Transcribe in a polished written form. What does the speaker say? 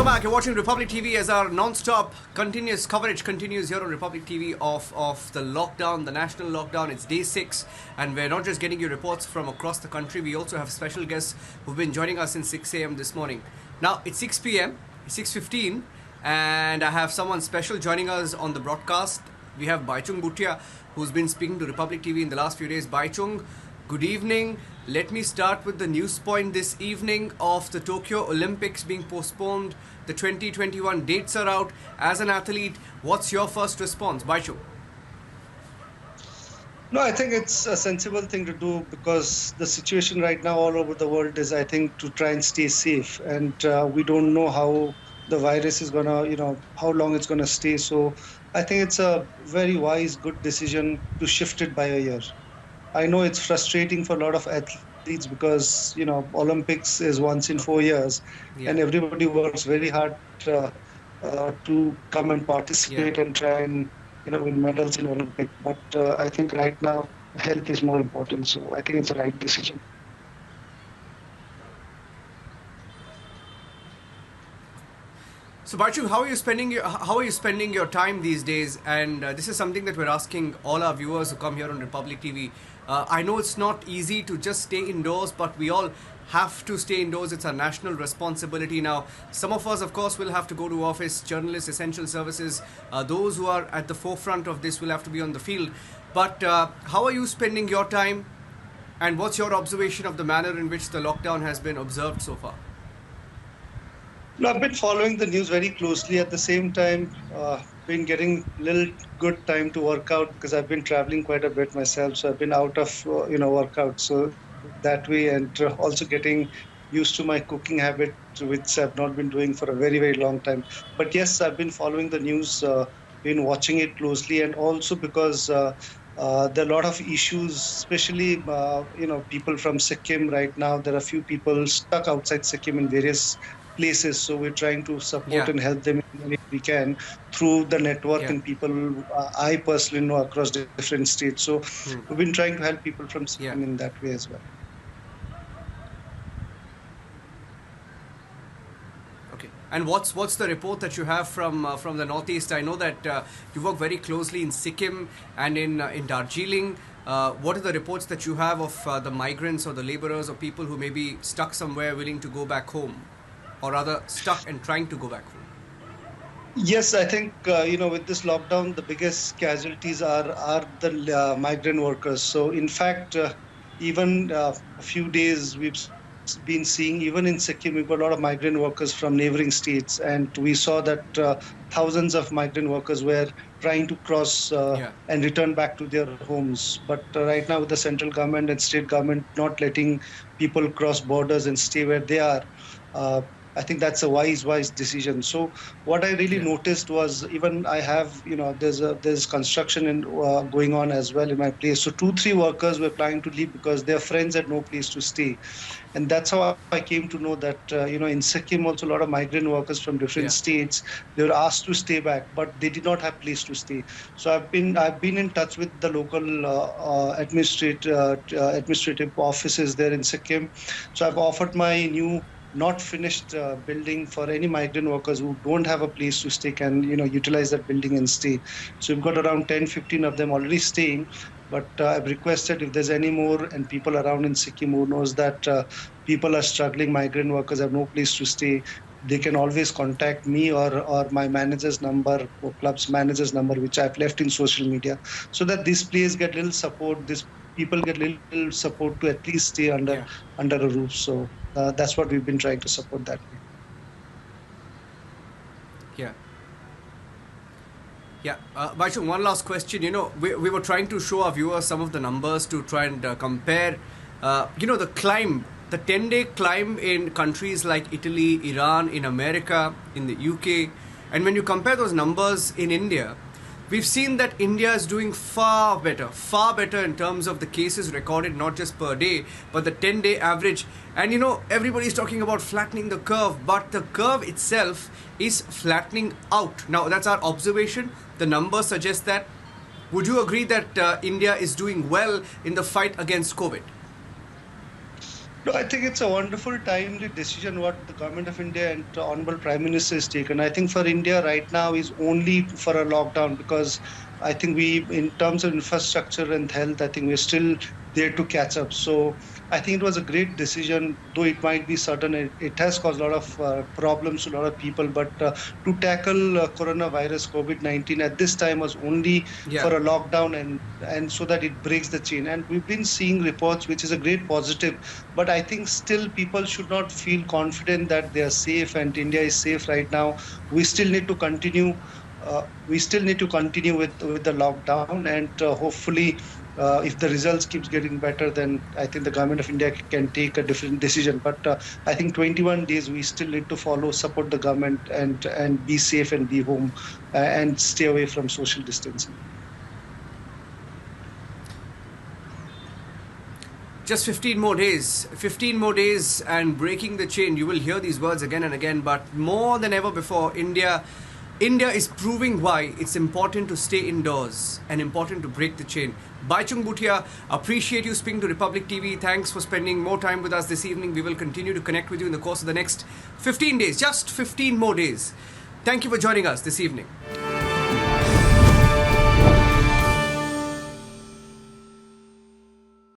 back. You're watching Republic TV as our non-stop continuous coverage continues here on Republic TV of the lockdown, the national lockdown. It's day 6 and we're not just getting you reports from across the country. We also have special guests who've been joining us since 6 a.m. this morning. Now, it's 6 p.m., 6:15 and I have someone special joining us on the broadcast. We have Bhaichung Bhutia, who's been speaking to Republic TV in the last few days. Bhaichung, good evening. Let me start with the news point this evening of the Tokyo Olympics being postponed. The 2021 dates are out. As an athlete, what's your first response, Bhaichung? No, I think it's a sensible thing to do because the situation right now all over the world is, I think, to try and stay safe. And we don't know how the virus is going to, how long it's going to stay. So I think it's a very wise, good decision to shift it by a year. I know it's frustrating for a lot of athletes because, Olympics is once in 4 years and everybody works very hard to come and participate and try and, win medals in Olympics. But I think right now health is more important. So I think it's the right decision. So Bhaichung, how are you spending your time these days? And this is something that we're asking all our viewers who come here on Republic TV. I know it's not easy to just stay indoors, but we all have to stay indoors. It's our national responsibility now. Some of us, of course, will have to go to office, journalists, essential services. Those who are at the forefront of this will have to be on the field. But how are you spending your time? And what's your observation of the manner in which the lockdown has been observed so far? No, I've been following the news very closely. At the same time, been getting little good time to work out because I've been traveling quite a bit myself. So I've been out of, workout. So that way, and also getting used to my cooking habit, which I've not been doing for a very, very long time. But yes, I've been following the news, been watching it closely, and also because there are a lot of issues, especially, people from Sikkim right now. There are a few people stuck outside Sikkim in various places, so we're trying to support and help them in any way we can through the network and people I personally know across different states. So we've been trying to help people from Sikkim in that way as well. Okay, and what's the report that you have from the Northeast? I know that you work very closely in Sikkim and in Darjeeling. What are the reports that you have of the migrants or the laborers or people who may be stuck somewhere willing to go back home? Or rather stuck and trying to go back home? Yes, I think, with this lockdown, the biggest casualties are the migrant workers. So in fact, even a few days we've been seeing, even in Sikkim, we've got a lot of migrant workers from neighboring states. And we saw that thousands of migrant workers were trying to cross and return back to their homes. But right now with the central government and state government not letting people cross borders and stay where they are, I think that's a wise decision. So what I really noticed was, even I have, there's construction going on as well in my place. So 2-3 workers were planning to leave because their friends had no place to stay. And that's how I came to know that, in Sikkim also a lot of migrant workers from different states, they were asked to stay back, but they did not have place to stay. So I've been in touch with the local administrative offices there in Sikkim. So I've offered my new not finished building for any migrant workers who don't have a place to stay can utilize that building and stay. So we've got around 10-15 of them already staying, but I've requested if there's any more and people around in Sikkim who knows that people are struggling, migrant workers have no place to stay, they can always contact me or my manager's number or club's manager's number, which I've left in social media, so that this place get little support, this people get little support to at least stay under a roof. So that's what we've been trying to support that way. Bhaichung, one last question. We were trying to show our viewers some of the numbers to try and compare, the climb, the 10-day climb in countries like Italy, Iran, in America, in the UK. And when you compare those numbers in India, we've seen that India is doing far better in terms of the cases recorded, not just per day, but the 10-day average. And everybody's talking about flattening the curve, but the curve itself is flattening out. Now, that's our observation. The numbers suggest that. Would you agree that India is doing well in the fight against COVID? No, I think it's a wonderful timely decision what the government of India and Honorable Prime Minister has taken. I think for India right now is only for a lockdown because I think we, in terms of infrastructure and health, I think we're still there to catch up. So I think it was a great decision, though it might be certain it has caused a lot of problems to a lot of people. But to tackle coronavirus COVID-19 at this time was only Yeah. for a lockdown and so that it breaks the chain. And we've been seeing reports, which is a great positive, but I think still people should not feel confident that they are safe and India is safe right now. We still need to continue. With the lockdown, and hopefully, if the results keeps getting better, then I think the government of India can take a different decision. But I think 21 days we still need to follow, support the government, and be safe and be home and stay away from social distancing. Just 15 more days. 15 more days and breaking the chain. You will hear these words again and again, but more than ever before, India is proving why it's important to stay indoors and important to break the chain. Bhaichung, Bhutia, appreciate you speaking to Republic TV. Thanks for spending more time with us this evening. We will continue to connect with you in the course of the next 15 days. Just 15 more days. Thank you for joining us this evening.